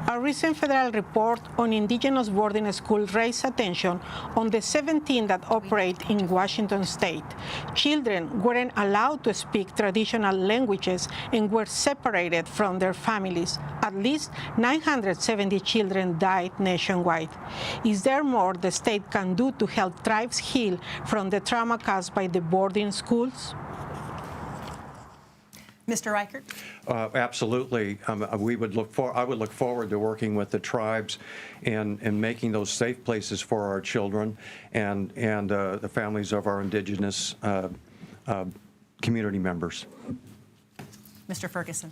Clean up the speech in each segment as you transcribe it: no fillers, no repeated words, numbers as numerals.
A recent federal report on Indigenous boarding schools raised attention on the 17 that operate in Washington state. Children weren't allowed to speak traditional languages and were separated from their families. At least 970 children died nationwide. Is there more the state can do to help tribes heal from the trauma caused by the boarding schools? Mr. Reichert? Absolutely. I would look forward to working with the tribes and making those safe places for our children and the families of our Indigenous community members. Mr. Ferguson?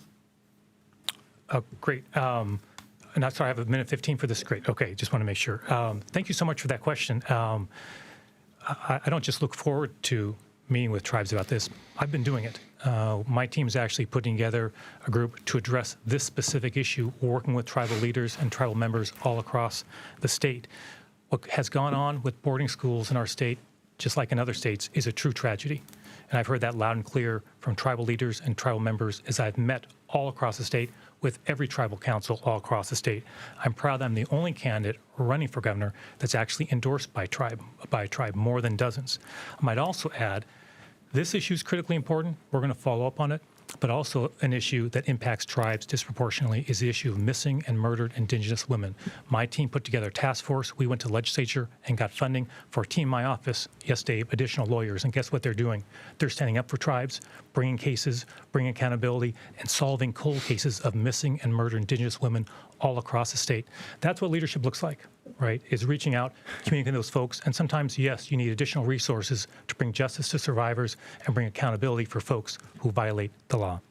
Great. And I'm sorry, I have a minute 15 for this. Great. Okay, just want to make sure. Thank you so much for that question. I don't just look forward to meeting with tribes about this. I've been doing it. My team is actually putting together a group to address this specific issue, working with tribal leaders and tribal members all across the state. What has gone on with boarding schools in our state, just like in other states, is a true tragedy. And I've heard that loud and clear from tribal leaders and tribal members as I've met all across the state with every tribal council all across the state. I'm proud that I'm the only candidate running for governor that's actually endorsed by tribe, more than dozens. I might also add, this issue is critically important. We're going to follow up on it. But also an issue that impacts tribes disproportionately is the issue of missing and murdered Indigenous women. My team put together a task force. We went to the legislature and got funding for a team in my office, yes, Dave, additional lawyers. And guess what they're doing? They're standing up for tribes, bringing cases, bringing accountability, and solving cold cases of missing and murdered Indigenous women all across the state. That's what leadership looks like, right? Is reaching out, communicating with those folks. And sometimes, yes, you need additional resources to bring justice to survivors and bring accountability for folks who violate the law.